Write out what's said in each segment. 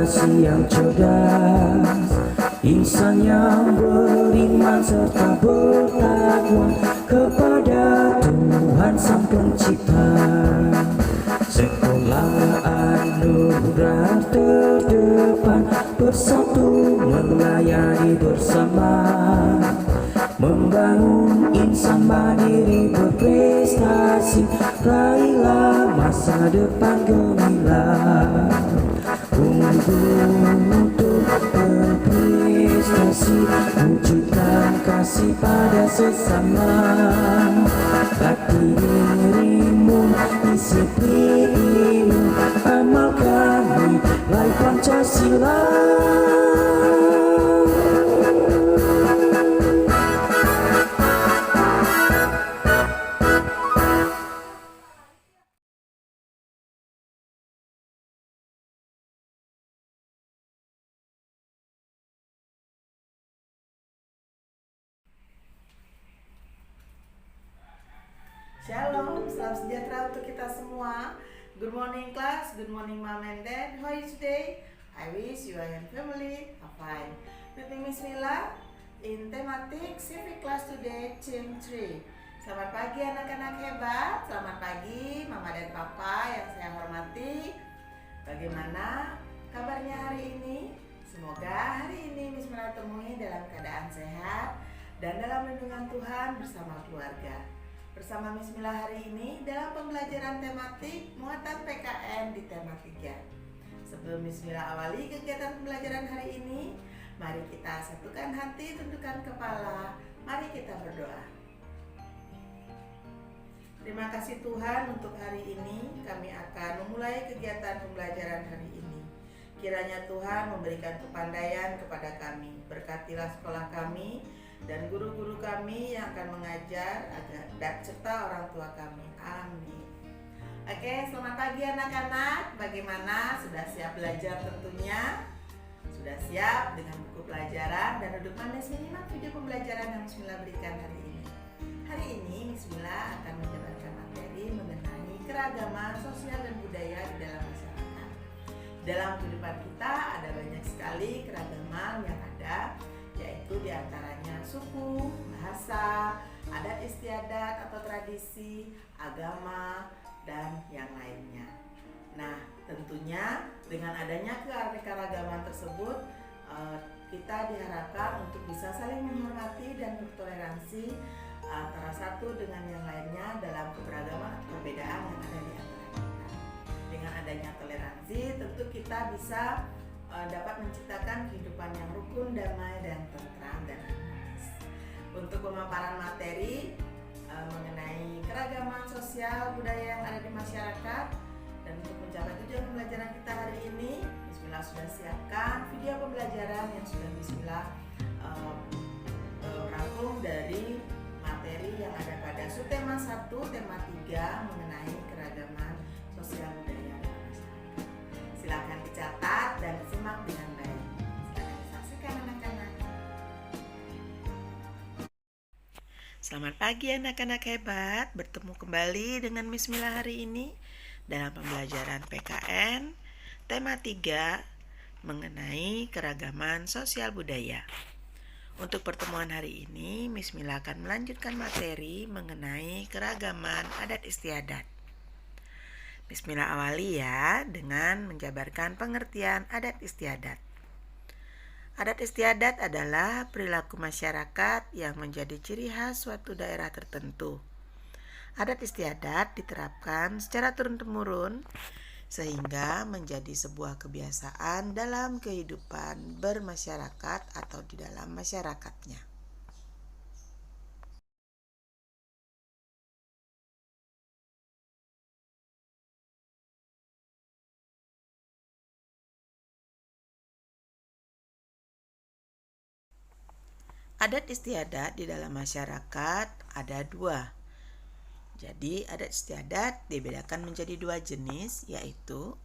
generasi yang cerdas, insan yang beriman serta bertakwa kepada Tuhan Sang Pencipta. Sekolah anugerah terdepan, bersatu melayani bersama, membangun insan mandiri berprestasi, raihlah masa depan gemilang. Untuk berprestasi, wujudkan kasih pada sesama, latih dirimu, disiplin, amalkan nilai Pancasila. Shalom, salam sejahtera untuk kita semua. Good morning class, good morning mom and dad. How are you today? I wish you and your family are fine. With me Miss Mila in thematic civic class today, Team 3. Selamat pagi anak-anak hebat. Selamat pagi mama dan papa yang saya hormati. Bagaimana kabarnya hari ini? Semoga hari ini Miss Mila temui dalam keadaan sehat dan dalam lindungan Tuhan bersama keluarga. Bersama Miss Mila hari ini dalam pembelajaran tematik muatan PKN di tema 3. Sebelum Miss Mila awali kegiatan pembelajaran hari ini, mari kita satukan hati, tundukkan kepala, mari kita berdoa. Terima kasih Tuhan untuk hari ini, kami akan memulai kegiatan pembelajaran hari ini. Kiranya Tuhan memberikan kepandaian kepada kami, berkatilah sekolah kami, dan guru-guru kami yang akan mengajar dan serta orang tua kami. Amin. Oke, selamat pagi anak-anak. Bagaimana? Sudah siap belajar tentunya? Sudah siap dengan buku pelajaran dan duduk manis menyimak video pembelajaran yang Miss Mila berikan hari ini. Hari ini Miss Mila akan menjabarkan materi mengenai keragaman sosial dan budaya di dalam masyarakat. Dalam kehidupan kita ada banyak sekali keragaman yang ada, yaitu diantaranya suku, bahasa, adat istiadat atau tradisi, agama, dan yang lainnya. Nah, tentunya dengan adanya keanekaragaman tersebut, kita diharapkan untuk bisa saling menghormati dan bertoleransi antara satu dengan yang lainnya dalam keberagaman atau perbedaan yang ada di antara kita. Dengan adanya toleransi, tentu kita bisa dapat menciptakan kehidupan yang rukun, damai, dan tentram dan harmonis. Untuk pemaparan materi mengenai keragaman sosial budaya yang ada di masyarakat dan untuk mencapai tujuan pembelajaran kita hari ini, Miss Mila sudah siapkan video pembelajaran yang sudah Miss Mila rangkum dari materi yang ada pada subtema 1, tema 3 mengenai keragaman sosial budaya dalam masyarakat. Silakan dicatat dan disimak dengan baik. Silakan disaksikan anak-anak. Selamat pagi anak-anak hebat. Bertemu kembali dengan Miss Mila hari ini dalam pembelajaran PKN tema 3 mengenai keragaman sosial budaya. Untuk pertemuan hari ini, Miss Mila akan melanjutkan materi mengenai keragaman adat istiadat. Miss Mila awali ya dengan menjabarkan pengertian adat istiadat. Adat istiadat adalah perilaku masyarakat yang menjadi ciri khas suatu daerah tertentu. Adat istiadat diterapkan secara turun-temurun sehingga menjadi sebuah kebiasaan dalam kehidupan bermasyarakat atau di dalam masyarakatnya. Adat istiadat di dalam masyarakat ada 2. Jadi adat istiadat dibedakan menjadi 2 jenis, yaitu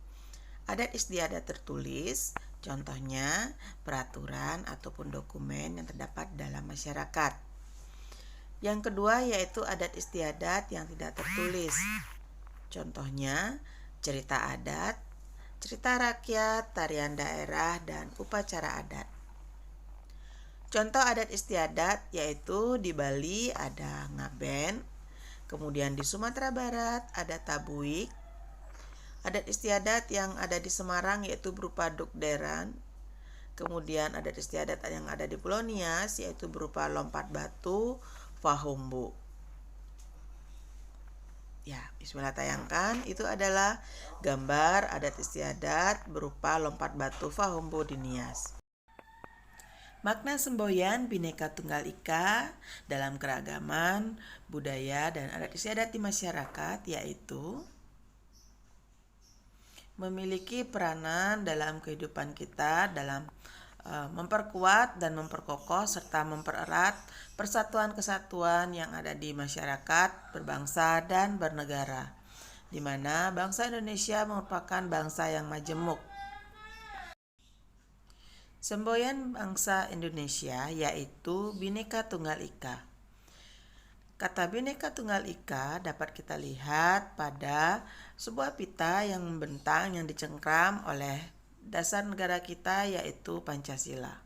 adat istiadat tertulis, contohnya peraturan ataupun dokumen yang terdapat dalam masyarakat. Yang kedua yaitu adat istiadat yang tidak tertulis, contohnya cerita adat, cerita rakyat, tarian daerah, dan upacara adat. Contoh adat istiadat yaitu di Bali ada ngaben, kemudian di Sumatera Barat ada tabuik. Adat istiadat yang ada di Semarang yaitu berupa dukderan. Kemudian adat istiadat yang ada di Pulau Nias yaitu berupa lompat batu, fahumbu. Ya, bismillah tayangkan. Itu adalah gambar adat istiadat berupa lompat batu fahumbu di Nias. Makna semboyan Bhinneka Tunggal Ika dalam keragaman budaya dan adat istiadat di masyarakat yaitu memiliki peranan dalam kehidupan kita dalam memperkuat dan memperkokoh serta mempererat persatuan kesatuan yang ada di masyarakat berbangsa dan bernegara, di mana bangsa Indonesia merupakan bangsa yang majemuk. Semboyan bangsa Indonesia yaitu Bhinneka Tunggal Ika. Kata Bhinneka Tunggal Ika dapat kita lihat pada sebuah pita yang membentang yang dicengkram oleh dasar negara kita yaitu Pancasila.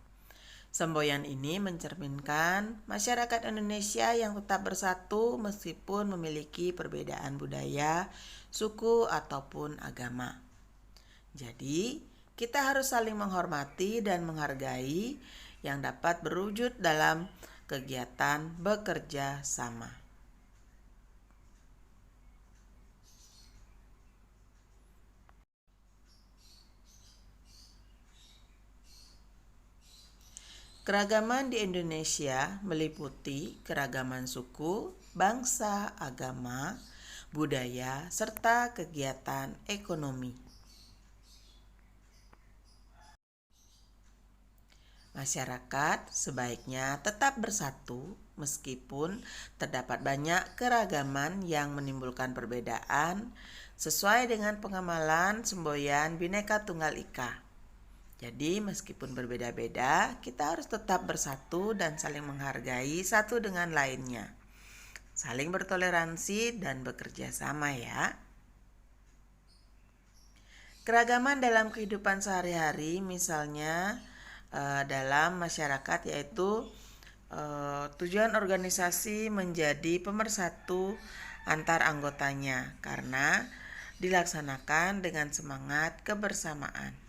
Semboyan ini mencerminkan masyarakat Indonesia yang tetap bersatu meskipun memiliki perbedaan budaya, suku, ataupun agama. Jadi, kita harus saling menghormati dan menghargai yang dapat berwujud dalam kegiatan bekerja sama. Keragaman di Indonesia meliputi keragaman suku, bangsa, agama, budaya, serta kegiatan ekonomi. Masyarakat sebaiknya tetap bersatu meskipun terdapat banyak keragaman yang menimbulkan perbedaan sesuai dengan pengamalan semboyan Bhinneka Tunggal Ika. Jadi meskipun berbeda-beda, kita harus tetap bersatu dan saling menghargai satu dengan lainnya. Saling bertoleransi dan bekerja sama ya. Keragaman dalam kehidupan sehari-hari misalnya dalam masyarakat yaitu tujuan organisasi menjadi pemersatu antar anggotanya karena dilaksanakan dengan semangat kebersamaan.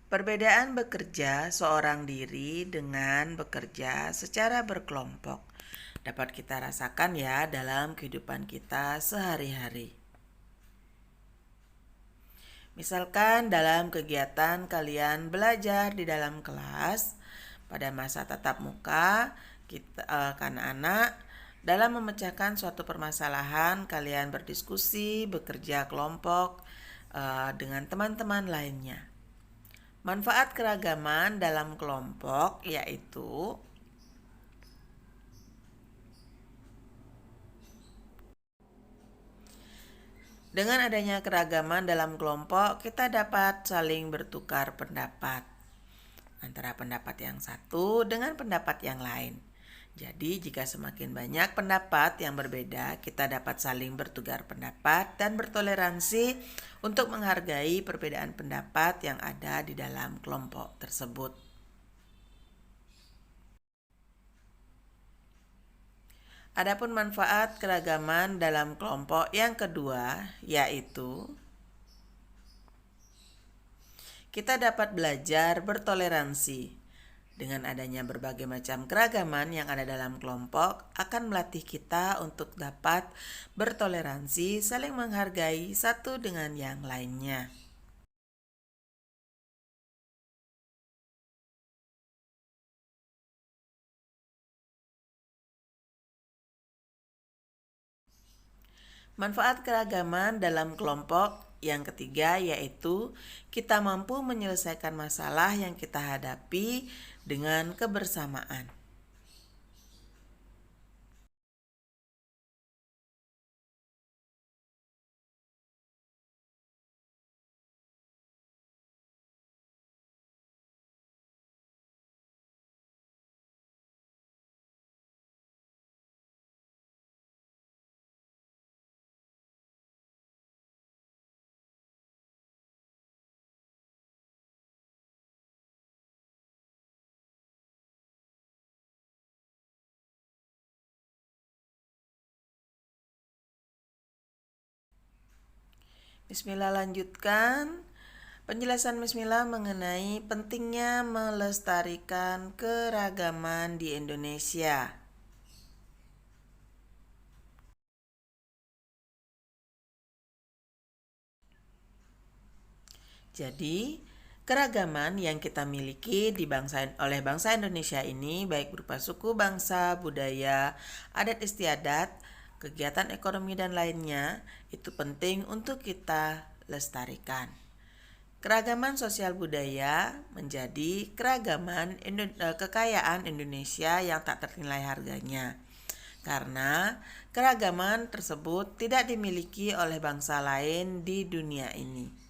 Perbedaan bekerja seorang diri dengan bekerja secara berkelompok dapat kita rasakan ya dalam kehidupan kita sehari-hari. Misalkan dalam kegiatan kalian belajar di dalam kelas pada masa tatap muka, anak-anak dalam memecahkan suatu permasalahan kalian berdiskusi, bekerja kelompok dengan teman-teman lainnya. Manfaat keragaman dalam kelompok yaitu dengan adanya keragaman dalam kelompok kita dapat saling bertukar pendapat antara pendapat yang satu dengan pendapat yang lain. Jadi jika semakin banyak pendapat yang berbeda, kita dapat saling bertukar pendapat dan bertoleransi untuk menghargai perbedaan pendapat yang ada di dalam kelompok tersebut. Adapun manfaat keragaman dalam kelompok yang kedua yaitu kita dapat belajar bertoleransi. Dengan adanya berbagai macam keragaman yang ada dalam kelompok akan melatih kita untuk dapat bertoleransi, saling menghargai satu dengan yang lainnya. Manfaat keragaman dalam kelompok yang ketiga yaitu kita mampu menyelesaikan masalah yang kita hadapi dengan kebersamaan. Bismillah, lanjutkan. Penjelasan Bismillah mengenai pentingnya melestarikan keragaman di Indonesia. Jadi, keragaman yang kita miliki oleh bangsa Indonesia ini baik berupa suku, bangsa, budaya, adat istiadat, kegiatan ekonomi dan lainnya itu penting untuk kita lestarikan. Keragaman sosial budaya menjadi kekayaan Indonesia yang tak ternilai harganya. Karena keragaman tersebut tidak dimiliki oleh bangsa lain di dunia ini.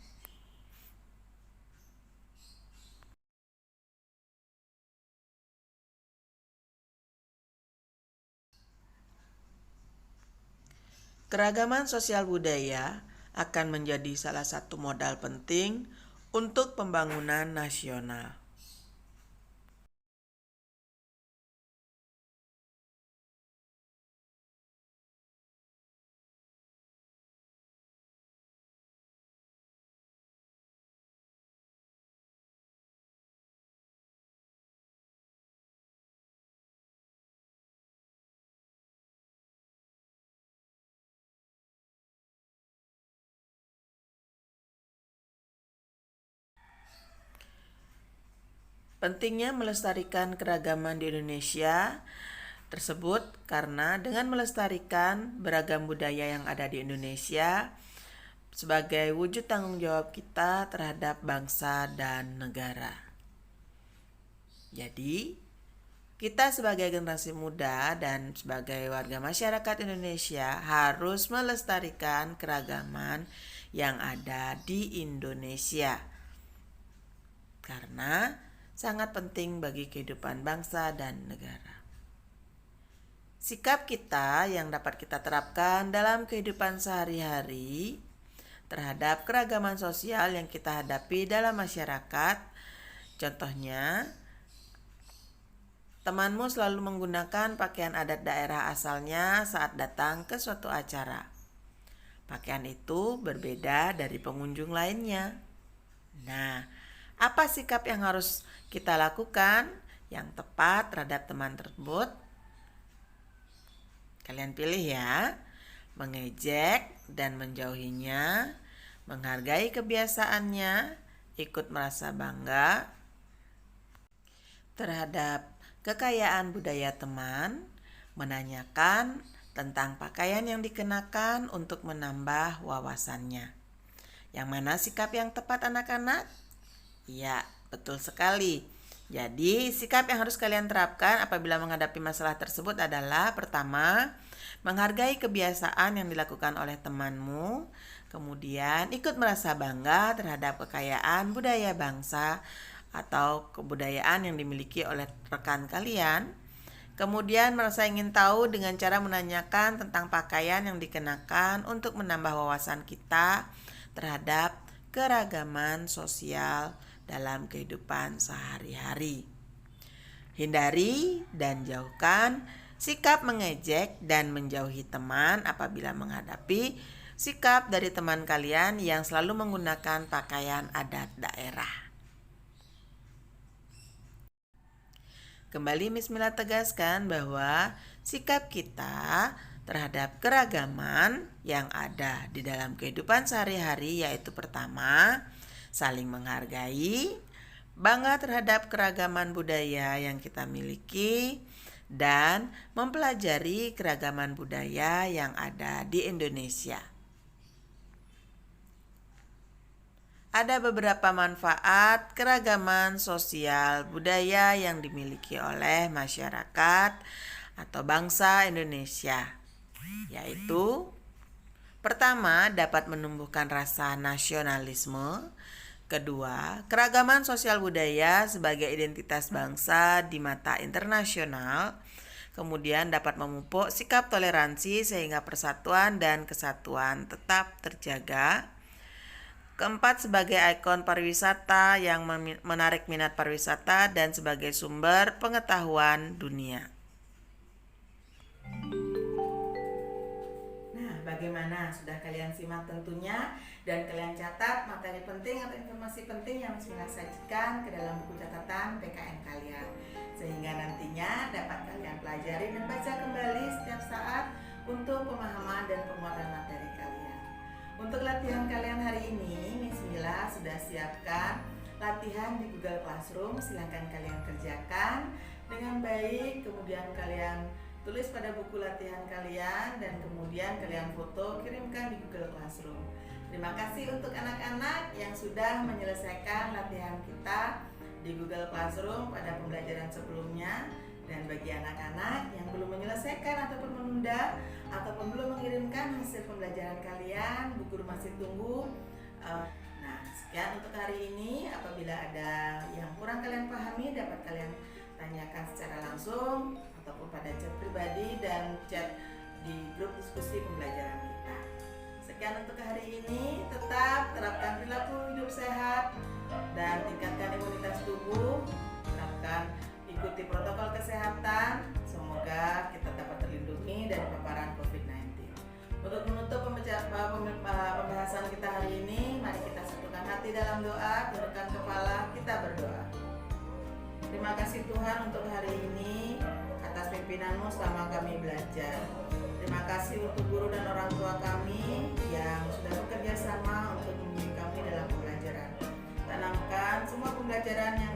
Keragaman sosial budaya akan menjadi salah satu modal penting untuk pembangunan nasional. Pentingnya melestarikan keragaman di Indonesia tersebut karena dengan melestarikan beragam budaya yang ada di Indonesia sebagai wujud tanggung jawab kita terhadap bangsa dan negara. Jadi, kita sebagai generasi muda dan sebagai warga masyarakat Indonesia harus melestarikan keragaman yang ada di Indonesia. Karena sangat penting bagi kehidupan bangsa dan negara. Sikap kita yang dapat kita terapkan dalam kehidupan sehari-hari terhadap keragaman sosial yang kita hadapi dalam masyarakat. Contohnya, temanmu selalu menggunakan pakaian adat daerah asalnya saat datang ke suatu acara. Pakaian itu berbeda dari pengunjung lainnya. Nah, apa sikap yang harus kita lakukan yang tepat terhadap teman tersebut? Kalian pilih ya. Mengejek dan menjauhinya, menghargai kebiasaannya, ikut merasa bangga terhadap kekayaan budaya teman, menanyakan tentang pakaian yang dikenakan untuk menambah wawasannya. Yang mana sikap yang tepat anak-anak? Ya, betul sekali. Jadi, sikap yang harus kalian terapkan apabila menghadapi masalah tersebut adalah pertama, menghargai kebiasaan yang dilakukan oleh temanmu, kemudian ikut merasa bangga terhadap kekayaan budaya bangsa atau kebudayaan yang dimiliki oleh rekan kalian. Kemudian merasa ingin tahu dengan cara menanyakan tentang pakaian yang dikenakan untuk menambah wawasan kita terhadap keragaman sosial dalam kehidupan sehari-hari. Hindari dan jauhkan sikap mengejek dan menjauhi teman apabila menghadapi sikap dari teman kalian yang selalu menggunakan pakaian adat daerah. Kembali Bismillah tegaskan bahwa sikap kita terhadap keragaman yang ada di dalam kehidupan sehari-hari yaitu pertama, saling menghargai, bangga terhadap keragaman budaya yang kita miliki, dan mempelajari keragaman budaya yang ada di Indonesia. Ada beberapa manfaat keragaman sosial budaya yang dimiliki oleh masyarakat atau bangsa Indonesia, yaitu pertama, dapat menumbuhkan rasa nasionalisme. Kedua, keragaman sosial budaya sebagai identitas bangsa di mata internasional. Kemudian dapat memupuk sikap toleransi sehingga persatuan dan kesatuan tetap terjaga. Keempat, sebagai ikon pariwisata yang menarik minat pariwisata dan sebagai sumber pengetahuan dunia. Nah, bagaimana? Sudah kalian simak tentunya dan kalian catat materi penting atau informasi penting yang Bismillah sajikan ke dalam buku catatan PKN kalian, sehingga nantinya dapat kalian pelajari dan baca kembali setiap saat untuk pemahaman dan penguatan materi kalian. Untuk latihan kalian hari ini, Bismillah sudah siapkan latihan di Google Classroom. Silakan kalian kerjakan dengan baik, kemudian kalian tulis pada buku latihan kalian dan kemudian kalian foto, kirimkan di Google Classroom. Terima kasih untuk anak-anak yang sudah menyelesaikan latihan kita di Google Classroom pada pembelajaran sebelumnya. Dan bagi anak-anak yang belum menyelesaikan ataupun menunda ataupun belum mengirimkan hasil pembelajaran kalian, Bu Guru masih tunggu. Nah, sekian untuk hari ini. Apabila ada yang kurang kalian pahami, dapat kalian tanyakan secara langsung ataupun pada chat pribadi dan chat di grup diskusi pembelajaran kita. Sekian untuk hari ini. Tetap terapkan perilaku hidup sehat dan tingkatkan imunitas tubuh. Terapkan, ikuti protokol kesehatan. Semoga kita dapat terlindungi dari paparan COVID-19. Untuk menutup pembahasan kita hari ini, mari kita satukan hati dalam doa, tundukkan kepala, kita berdoa. Terima kasih Tuhan untuk hari ini atas pimpinan-Mu selama kami belajar. Terima kasih untuk guru dan orang tua kami yang sudah bekerja sama untuk membimbing kami dalam pembelajaran. Tanamkan semua pembelajaran yang